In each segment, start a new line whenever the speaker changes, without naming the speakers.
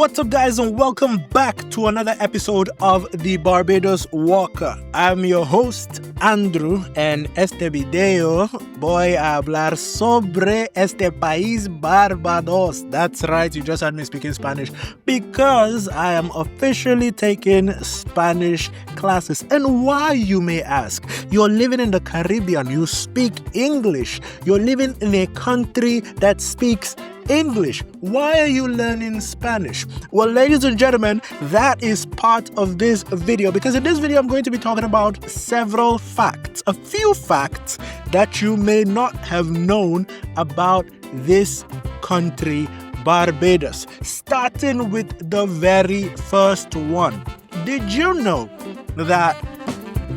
What's up, guys, and welcome back to another episode of the Barbados Walker. I'm your host, Andrew, and este video voy a hablar sobre este país Barbados. That's right, you just heard me speaking Spanish because I am officially taking Spanish classes. And why, you may ask? You're living in the Caribbean, you speak English. You're living in a country that speaks English. Why are you learning Spanish? Well, ladies and gentlemen, that is part of this video, because in this video I'm going to be talking about several facts, a few facts that you may not have known about this country, Barbados. Starting with the very first one. Did you know that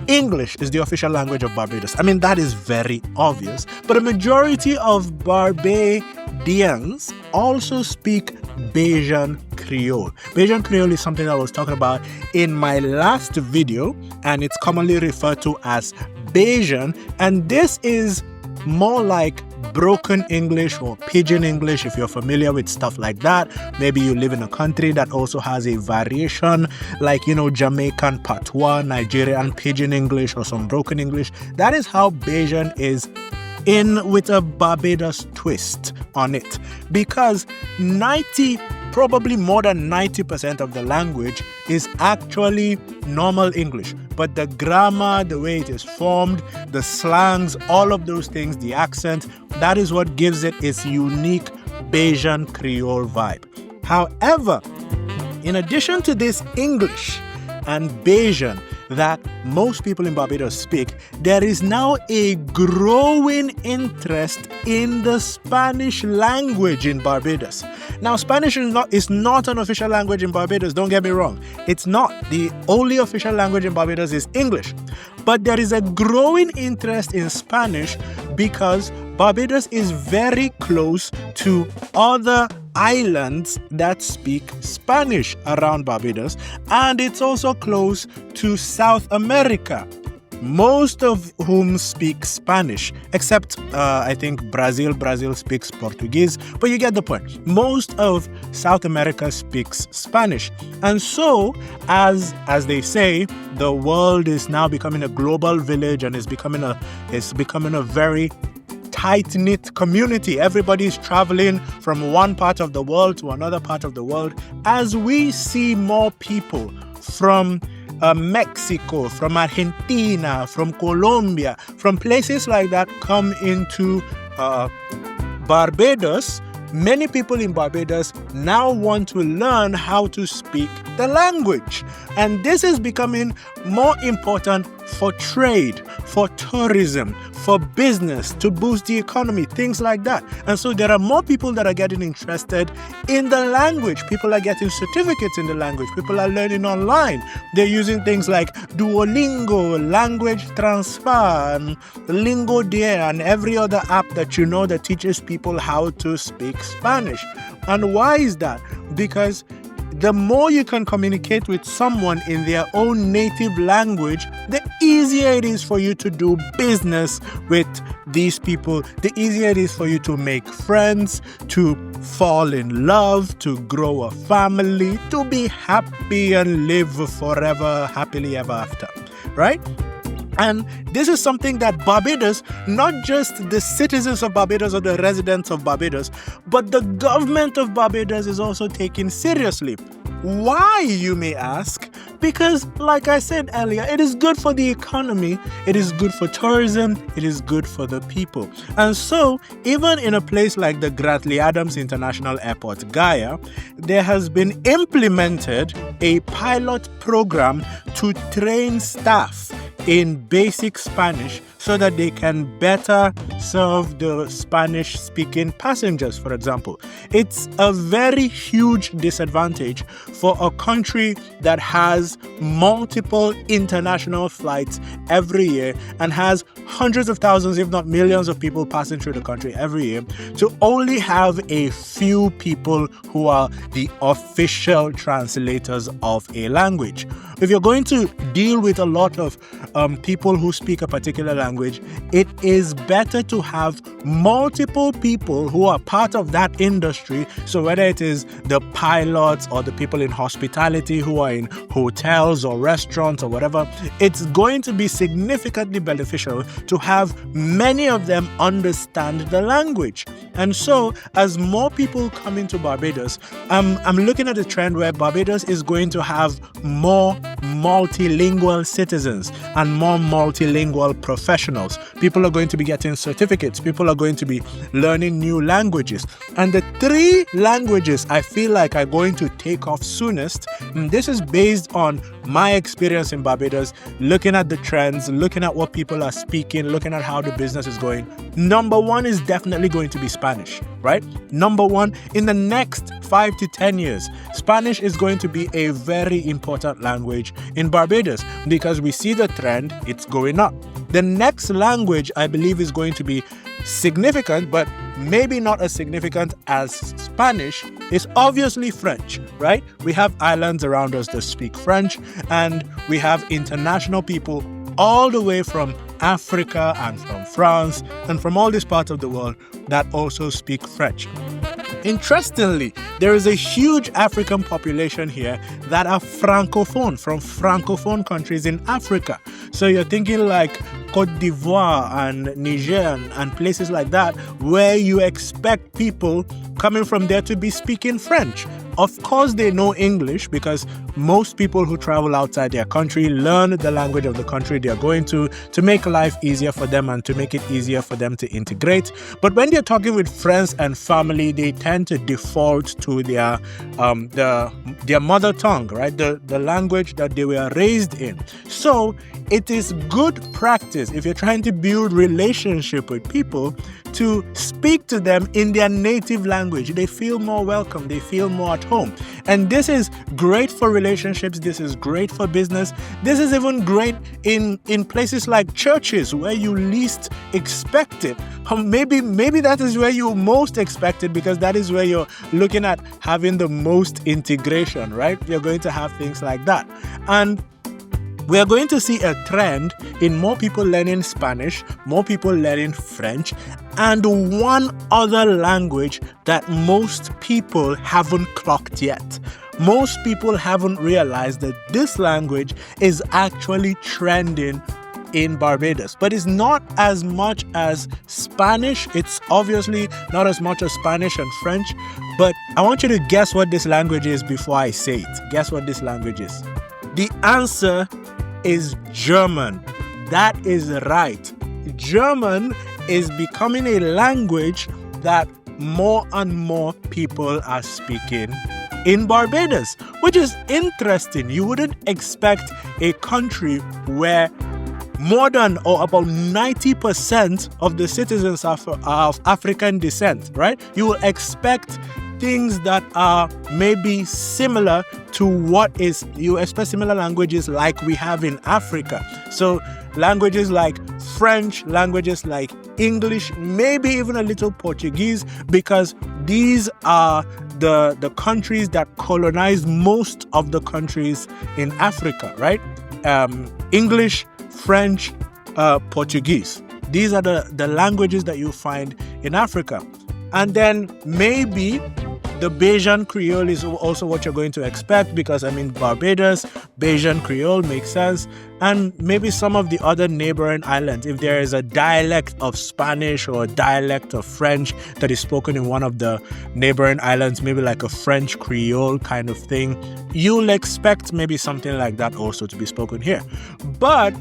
English is the official language of Barbados? I mean, that is very obvious, but a majority of Barbadians also speak Bajan Creole. Bajan Creole is something I was talking about in my last video, and it's commonly referred to as Bajan, and this is more like broken English or pidgin English, if you're familiar with stuff like that. Maybe you live in a country that also has a variation like, Jamaican patois, Nigerian pidgin English, or some broken English. That is how Bajan is, in with a Barbados twist on it, because probably more than 90% of the language is actually normal English, but the grammar, the way it is formed, the slangs, all of those things, the accent, that is what gives it its unique Bajan Creole vibe. However, in addition to this English and Bajan that most people in Barbados speak, there is now a growing interest in the Spanish language in Barbados. Now, Spanish is not an official language in Barbados, don't get me wrong. It's not. The only official language in Barbados is English. But there is a growing interest in Spanish because Barbados is very close to other islands that speak Spanish around Barbados, and it's also close to South America, most of whom speak Spanish, except I think Brazil speaks Portuguese, but you get the point. Most of South America speaks Spanish. And so, as they say, the world is now becoming a global village, and it's becoming a very tight-knit community. Everybody is traveling from one part of the world to another part of the world. As we see more people from Mexico, from Argentina, from Colombia, from places like that come into Barbados, many people in Barbados now want to learn how to speak the language. And this is becoming more important for trade, for tourism, for business, to boost the economy, things like that. And so there are more people that are getting interested in the language. People are getting certificates in the language. People are learning online. They're using things like Duolingo, Language Transfer, and Lingo Deer, and every other app that you know that teaches people how to speak Spanish. And why is that? Because the more you can communicate with someone in their own native language, the easier it is for you to do business with these people, the easier it is for you to make friends, to fall in love, to grow a family, to be happy and live forever, happily ever after, right? And this is something that Barbados, not just the citizens of Barbados or the residents of Barbados, but the government of Barbados is also taking seriously. Why, you may ask? Because, like I said earlier, it is good for the economy, it is good for tourism, it is good for the people. And so, even in a place like the Grantley Adams International Airport, Gaia, there has been implemented a pilot program to train staff in basic Spanish so that they can better serve the Spanish-speaking passengers, for example. It's a very huge disadvantage for a country that has multiple international flights every year and has hundreds of thousands, if not millions of people passing through the country every year, to only have a few people who are the official translators of a language. If you're going to deal with a lot of people who speak a particular language, it is better to have multiple people who are part of that industry. So whether it is the pilots or the people in hospitality who are in hotels or restaurants or whatever, it's going to be significantly beneficial to have many of them understand the language. And so as more people come into Barbados, I'm looking at a trend where Barbados is going to have more multilingual citizens and more multilingual professionals. People are going to be getting certificates. People are going to be learning new languages. And the 3 languages I feel like are going to take off soonest, and this is based on my experience in Barbados, looking at the trends, looking at what people are speaking, looking at how the business is going. Number 1 is definitely going to be Spanish, right? Number 1, in the next 5 to 10 years, Spanish is going to be a very important language in Barbados because we see the trend, it's going up. The next language I believe is going to be significant, but maybe not as significant as Spanish, is obviously French, right? We have islands around us that speak French, and we have international people all the way from Africa and from France and from all these parts of the world that also speak French. Interestingly, there is a huge African population here that are francophone, from francophone countries in Africa. So you're thinking like Cote d'Ivoire and Niger and places like that, where you expect people coming from there to be speaking French. Of course, they know English because most people who travel outside their country learn the language of the country they're going to make life easier for them and to make it easier for them to integrate. But when they're talking with friends and family, they tend to default to their mother tongue, right? The language that they were raised in. So it is good practice if you're trying to build relationship with people to speak to them in their native language. They feel more welcome. They feel more at home. And this is great for relationships. This is great for business. This is even great in places like churches where you least expect it. Maybe that is where you most expect it because that is where you're looking at having the most integration, right? You're going to have things like that. And we are going to see a trend in more people learning Spanish, more people learning French, and one other language that most people haven't clocked yet. Most people haven't realized that this language is actually trending in Barbados, but it's not as much as Spanish. It's obviously not as much as Spanish and French, but I want you to guess what this language is before I say it. Guess what this language is. The answer is German. That is right. German is becoming a language that more and more people are speaking in Barbados, which is interesting. You wouldn't expect a country where more than or about 90% of the citizens are of African descent, right? You will expect things that are maybe similar to what is, you expect similar languages like we have in Africa. So languages like French, languages like English, maybe even a little Portuguese, because these are the countries that colonize most of the countries in Africa, right? English, French, Portuguese. These are the languages that you find in Africa. And then maybe the Bajan Creole is also what you're going to expect because, Barbados, Bajan Creole makes sense. And maybe some of the other neighboring islands, if there is a dialect of Spanish or a dialect of French that is spoken in one of the neighboring islands, maybe like a French Creole kind of thing, you'll expect maybe something like that also to be spoken here. But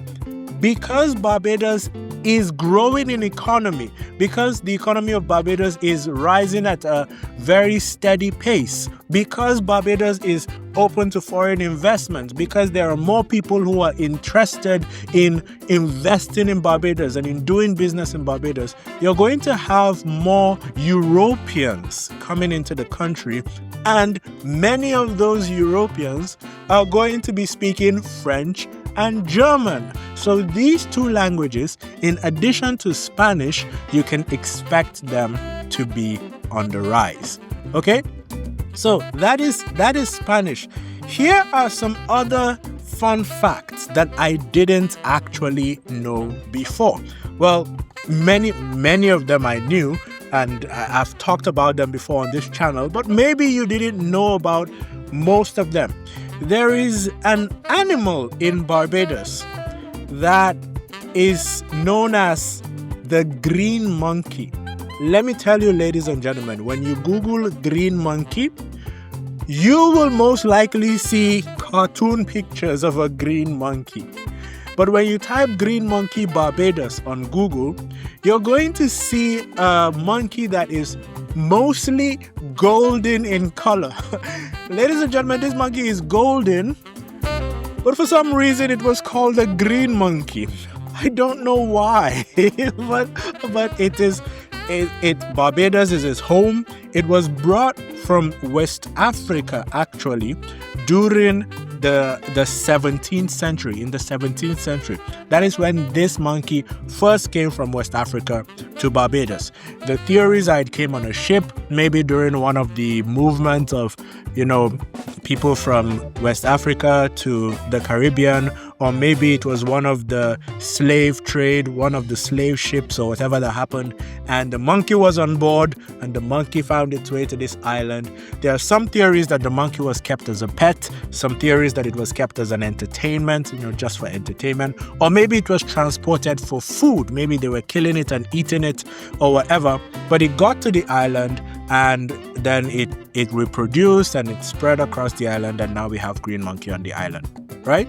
because Barbados is growing in economy, because the economy of Barbados is rising at a very steady pace, because Barbados is open to foreign investment, because there are more people who are interested in investing in Barbados and in doing business in Barbados, you're going to have more Europeans coming into the country, and many of those Europeans are going to be speaking French and German. So these two languages, in addition to Spanish, you can expect them to be on the rise. Okay? So that is Spanish. Here are some other fun facts that I didn't actually know before. Well, many of them I knew, and I've talked about them before on this channel, but maybe you didn't know about most of them. There is an animal in Barbados that is known as the green monkey. Let me tell you, ladies and gentlemen, when you Google green monkey, you will most likely see cartoon pictures of a green monkey. But when you type green monkey Barbados on Google, you're going to see a monkey that is mostly golden in color. Ladies and gentlemen, this monkey is golden, but for some reason it was called a green monkey. I don't know why, but Barbados is its home. It was brought from West Africa actually during the 17th century. In the 17th century, that is when this monkey first came from West Africa to Barbados. The theories are it came on a ship, maybe during one of the movements of, people from West Africa to the Caribbean, or maybe it was one of the slave trade, one of the slave ships or whatever that happened, and the monkey was on board and the monkey found its way to this island. There are some theories that the monkey was kept as a pet, some theories that it was kept as an entertainment, just for entertainment, or maybe it was transported for food. Maybe they were killing it and eating it or whatever, but it got to the island and then it reproduced and it spread across the island, and now we have green monkey on the island, right?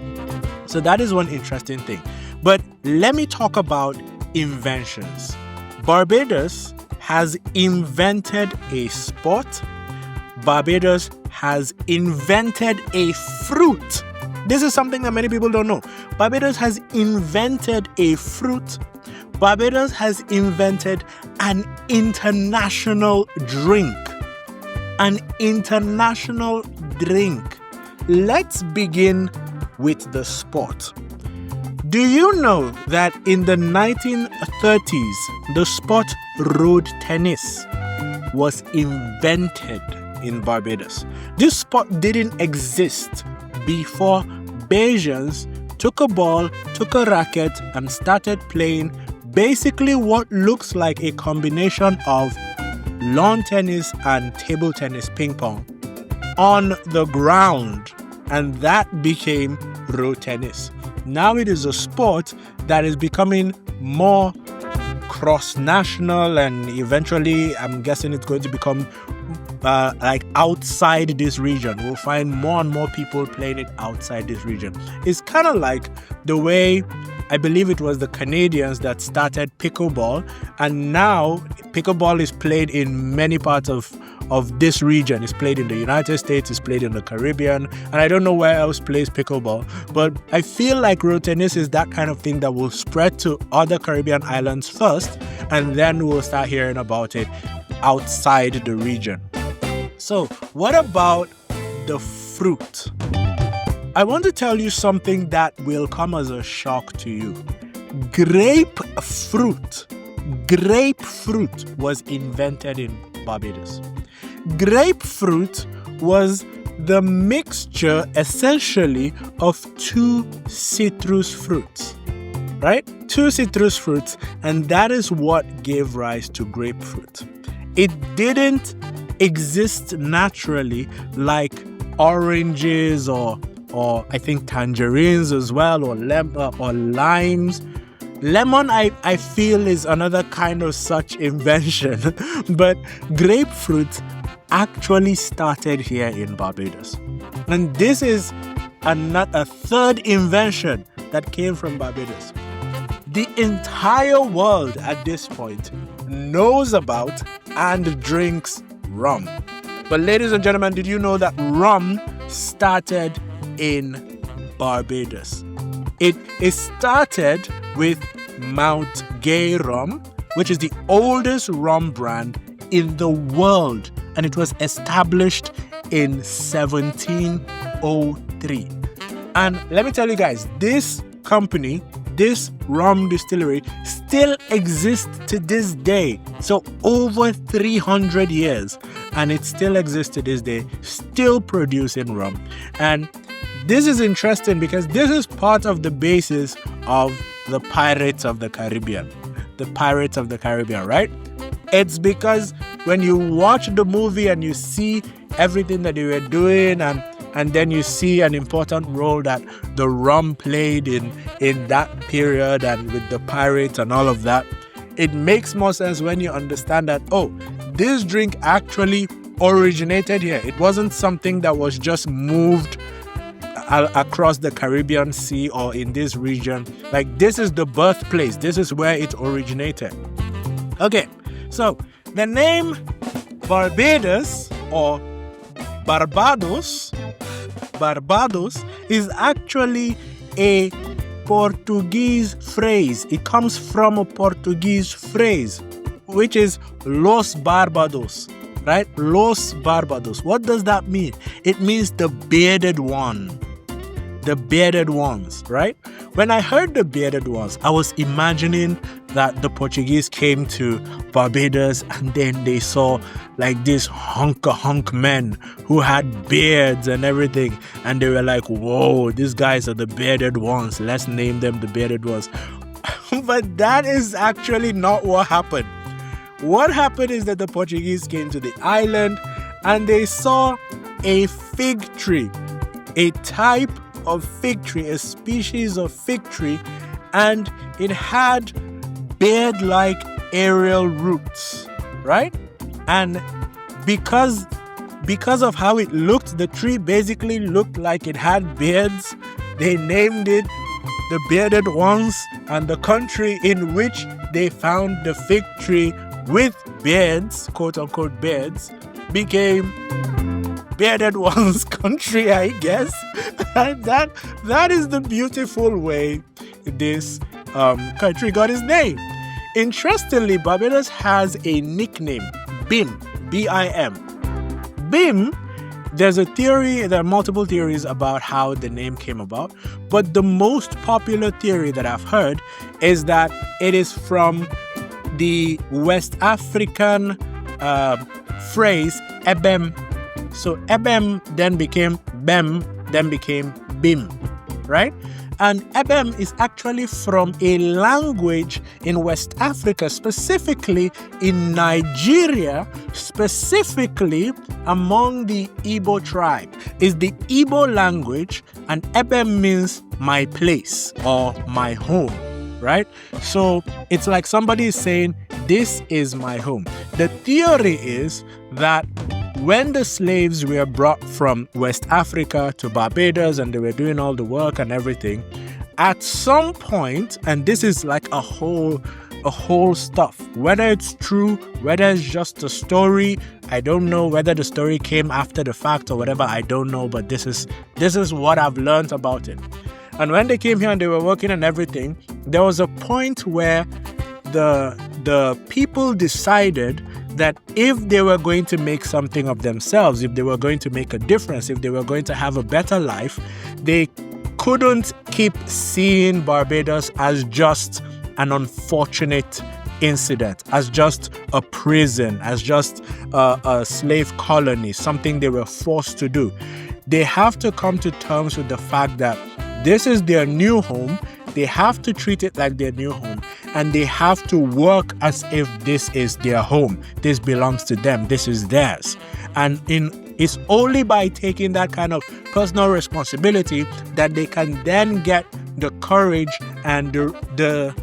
So that is one interesting thing. But let me talk about inventions. Barbados has invented a sport. Barbados has invented a fruit. This is something that many people don't know. Barbados has invented a fruit. Barbados has invented an international drink. An international drink. Let's begin with the sport. Do you know that in the 1930s, the sport road tennis was invented in Barbados? This sport didn't exist before Bajans took a ball, took a racket, and started playing basically what looks like a combination of lawn tennis and table tennis, ping pong, on the ground, and that became road tennis. Now it is a sport that is becoming more cross-national, and eventually I'm guessing it's going to become like outside this region. We'll find more and more people playing it outside this region. It's kind of like the way, I believe it was the Canadians that started pickleball, and now pickleball is played in many parts of this region. It's played in the United States, it's played in the Caribbean, and I don't know where else plays pickleball. But I feel like road tennis is that kind of thing that will spread to other Caribbean islands first, and then we'll start hearing about it outside the region. So, what about the fruit? I want to tell you something that will come as a shock to you. Grapefruit was invented in Barbados. Grapefruit was the mixture essentially of two citrus fruits, right? Two citrus fruits, and that is what gave rise to grapefruit. It didn't exist naturally like oranges or I think tangerines as well, or limes. Lemon, I feel, is another kind of such invention, but grapefruit actually started here in Barbados. And this is a third invention that came from Barbados. The entire world at this point knows about and drinks rum. But ladies and gentlemen, did you know that rum started in Barbados? It started with Mount Gay rum, which is the oldest rum brand in the world, and it was established in 1703. And let me tell you guys, this company, this rum distillery, still exists to this day. So over 300 years, and it still exists to this day, still producing rum. And this is interesting because this is part of the basis of the Pirates of the Caribbean. The Pirates of the Caribbean, right? It's because when you watch the movie and you see everything that they were doing and then you see an important role that the rum played in that period and with the pirates and all of that, it makes more sense when you understand that, oh, this drink actually originated here. It wasn't something that was just moved across the Caribbean Sea or in this region. Like, this is the birthplace. This is where it originated. Okay, so the name Barbados or Barbados is actually a Portuguese phrase. It comes from a Portuguese phrase, which is Los Barbados, right? Los Barbados. What does that mean? It means the bearded one. The bearded ones, right? When I heard the bearded ones, I was imagining that the Portuguese came to Barbados and then they saw like these hunk men who had beards and everything. And they were like, whoa, these guys are the bearded ones. Let's name them the bearded ones. But that is actually not what happened. What happened is that the Portuguese came to the island and they saw a fig tree, a type of fig tree, a species of fig tree, and it had beard-like aerial roots, right? And because of how it looked, the tree basically looked like it had beards. They named it the bearded ones, and the country in which they found the fig tree with beards, quote-unquote beards, became bearded ones country, I guess. And that is the beautiful way this country got its name. Interestingly, Barbados has a nickname, BIM, B-I-M. BIM, there are multiple theories about how the name came about, but the most popular theory that I've heard is that it is from the West African phrase, ebem. So ebem then became bem, then became bim, right? And ebem is actually from a language in West Africa, specifically in Nigeria, specifically among the Igbo tribe. It's the Igbo language, and ebem means my place or my home, right? So it's like somebody is saying, this is my home. The theory is that when the slaves were brought from West Africa to Barbados and they were doing all the work and everything, at some point, and this is like a whole stuff, whether it's true, whether it's just a story, I don't know, whether the story came after the fact or whatever, I don't know, but this is what I've learned about it. And when they came here and they were working and everything, there was a point where the people decided that if they were going to make something of themselves, if they were going to make a difference, if they were going to have a better life, they couldn't keep seeing Barbados as just an unfortunate incident, as just a prison, as just a slave colony, something they were forced to do. They have to come to terms with the fact that this is their new home. They have to treat it like their new home, and they have to work as if this is their home. This belongs to them. This is theirs. And it's only by taking that kind of personal responsibility that they can then get the courage and the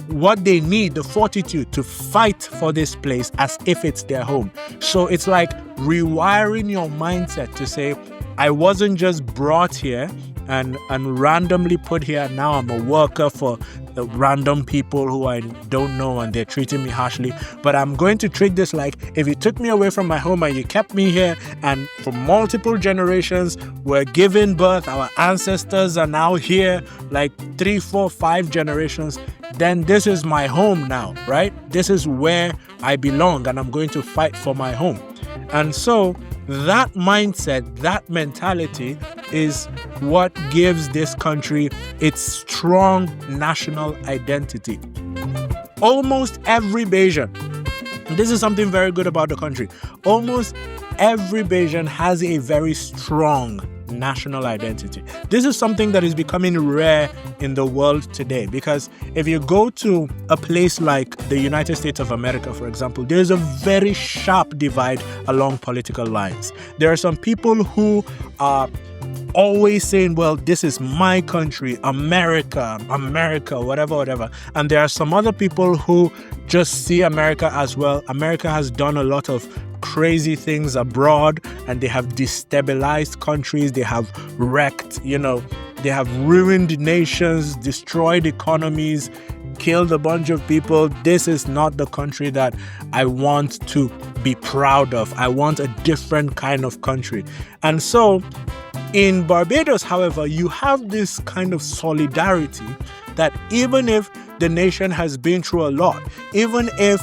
what they need, the fortitude to fight for this place as if it's their home. So it's like rewiring your mindset to say, I wasn't just brought here and randomly put here. Now I'm a worker for the random people who I don't know and they're treating me harshly. But I'm going to treat this like if you took me away from my home and you kept me here, and for multiple generations we're giving birth, our ancestors are now here, like 3, 4, 5 generations, then this is my home now, right? This is where I belong, and I'm going to fight for my home. And so that mindset, that mentality is what gives this country its strong national identity. Almost every Bajan, this is something very good about the country, almost every Bajan has a very strong national identity. This is something that is becoming rare in the world today, because if you go to a place like the United States of America, for example, there's a very sharp divide along political lines. There are some people who are always saying, well, this is my country, America, whatever. And there are some other people who just see America as, well, America has done a lot of crazy things abroad and they have destabilized countries, they have wrecked, they have ruined nations, destroyed economies, killed a bunch of people. This is not the country that I want to be proud of. I want a different kind of country. And so in Barbados, however, you have this kind of solidarity that even if the nation has been through a lot, even if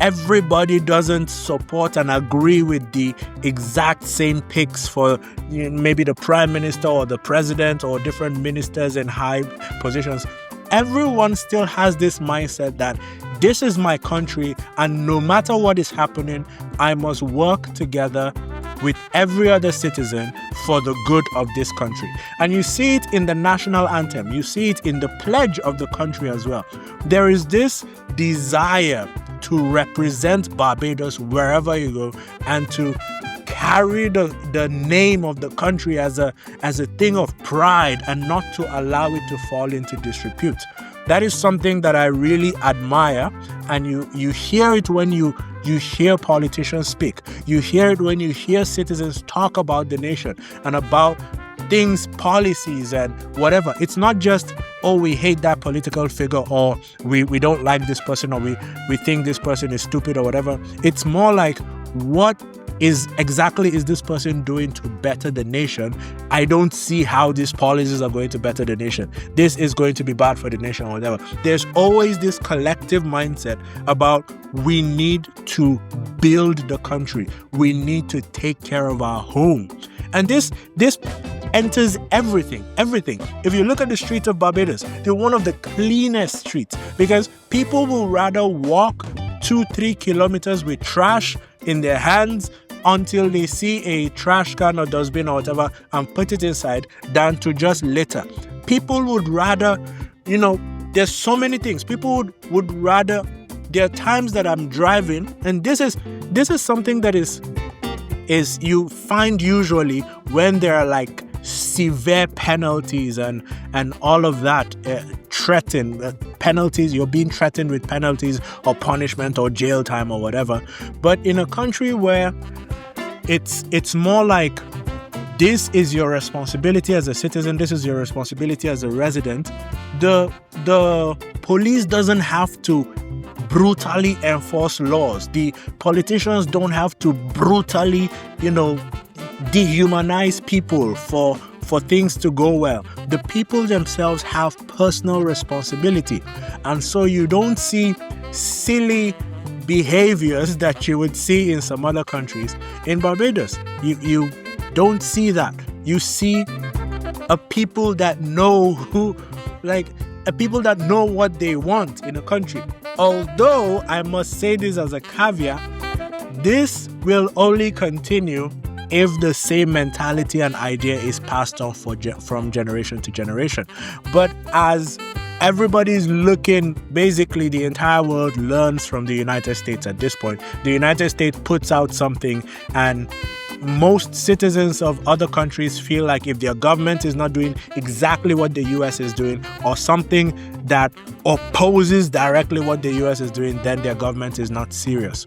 everybody doesn't support and agree with the exact same picks for maybe the prime minister or the president or different ministers in high positions, everyone still has this mindset that this is my country, and no matter what is happening, I must work together with every other citizen for the good of this country. And you see it in the national anthem. You see it in the pledge of the country as well. There is this desire to represent Barbados wherever you go and to carry the name of the country as a thing of pride and not to allow it to fall into disrepute. That is something that I really admire, and you hear it when you hear politicians speak. You hear it when you hear citizens talk about the nation and about things, policies and whatever. It's not just, oh, we hate that political figure, or we don't like this person, or we think this person is stupid or whatever. It's more like, what is this person doing to better the nation? I don't see how these policies are going to better the nation. This is going to be bad for the nation or whatever. There's always this collective mindset about, we need to build the country. We need to take care of our home. And this enters everything. If you look at the streets of Barbados, they're one of the cleanest streets, because people will rather walk 2-3 kilometers with trash in their hands until they see a trash can or dustbin or whatever and put it inside than to just litter. People would rather, there's so many things. People would rather, there are times that I'm driving, and this is something that is you find usually when there are like severe penalties and all of that, penalties, you're being threatened with penalties or punishment or jail time or whatever. But in a country where it's more like, this is your responsibility as a citizen, this is your responsibility as a resident, the police doesn't have to brutally enforce laws. The politicians don't have to brutally, dehumanize people for things to go well. The people themselves have personal responsibility. And so you don't see silly behaviors that you would see in some other countries. In Barbados, you don't see that. You see a people that know what they want in a country. Although I must say this as a caveat, this will only continue if the same mentality and idea is passed on from generation to generation. But as everybody's looking, basically the entire world learns from the United States at this point. The United States puts out something, and most citizens of other countries feel like if their government is not doing exactly what the US is doing, or something that opposes directly what the US is doing, then their government is not serious.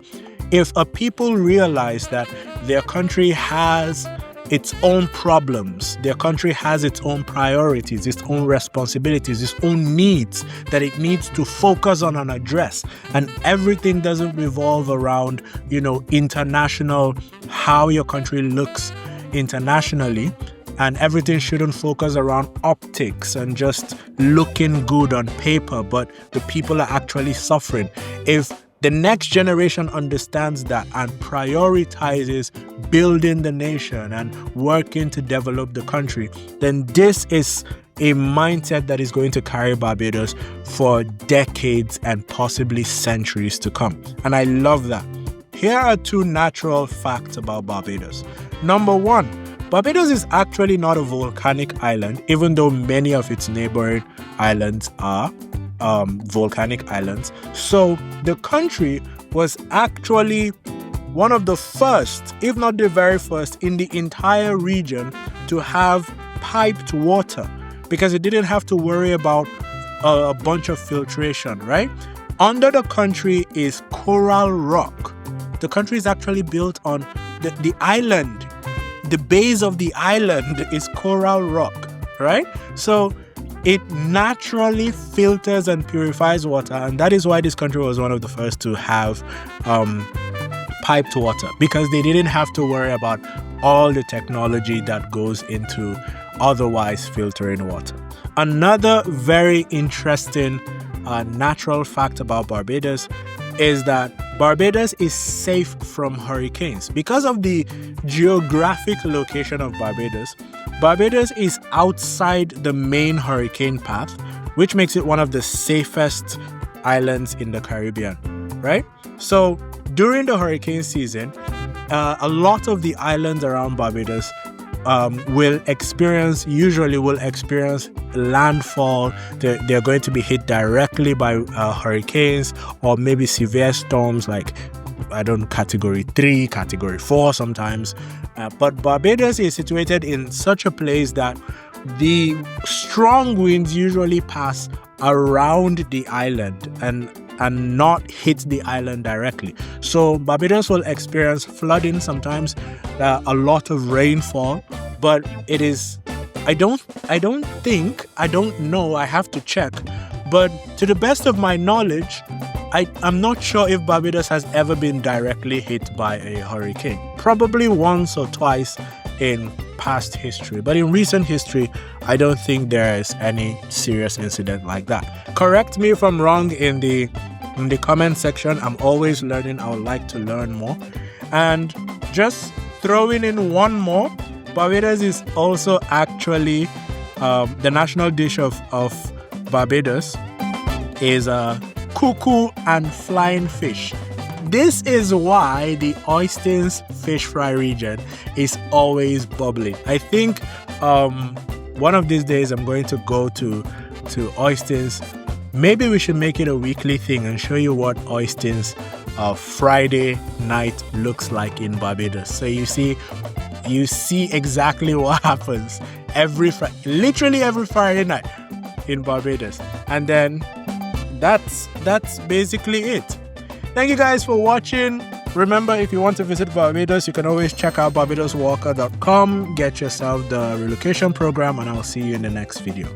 If a people realize that their country has its own problems, their country has its own priorities, its own responsibilities, its own needs that it needs to focus on and address, and everything doesn't revolve around, international, how your country looks internationally, and everything shouldn't focus around optics and just looking good on paper, but the people are actually suffering. If the next generation understands that and prioritizes building the nation and working to develop the country, then this is a mindset that is going to carry Barbados for decades and possibly centuries to come. And I love that. Here are 2 natural facts about Barbados. Number 1, Barbados is actually not a volcanic island, even though many of its neighboring islands are volcanic islands. So the country was actually one of the first, if not the very first, in the entire region to have piped water, because it didn't have to worry about a bunch of filtration, right? Under the country is coral rock. The country is actually built on the island. The base of the island is coral rock, right? So it naturally filters and purifies water, and that is why this country was one of the first to have piped water, because they didn't have to worry about all the technology that goes into otherwise filtering water. Another very interesting natural fact about Barbados is that Barbados is safe from hurricanes. Because of the geographic location of Barbados, Barbados is outside the main hurricane path, which makes it one of the safest islands in the Caribbean, right? So during the hurricane season, a lot of the islands around Barbados usually will experience landfall. They're going to be hit directly by hurricanes, or maybe severe storms like, category 3, category 4 sometimes. But Barbados is situated in such a place that the strong winds usually pass around the island and not hit the island directly. So Barbados will experience flooding sometimes, a lot of rainfall, but it is, I don't know, I have to check, but to the best of my knowledge, I'm not sure if Barbados has ever been directly hit by a hurricane. Probably once or twice in past history, but in recent history, I don't think there is any serious incident like that. Correct me if I'm wrong in the comment section. I'm always learning. I would like to learn more. And just throwing in one more, Barbados is also actually the national dish of Barbados is cuckoo and flying fish. This is why the Oistins fish fry region is always bubbling. I think one of these days I'm going to go to Oistins. Maybe we should make it a weekly thing and show you what Oistins Friday night looks like in Barbados. So you see exactly what happens literally every Friday night in Barbados. And then that's basically it. Thank you guys for watching. Remember, if you want to visit Barbados, you can always check out barbadoswalker.com, get yourself the relocation program, and I'll see you in the next video.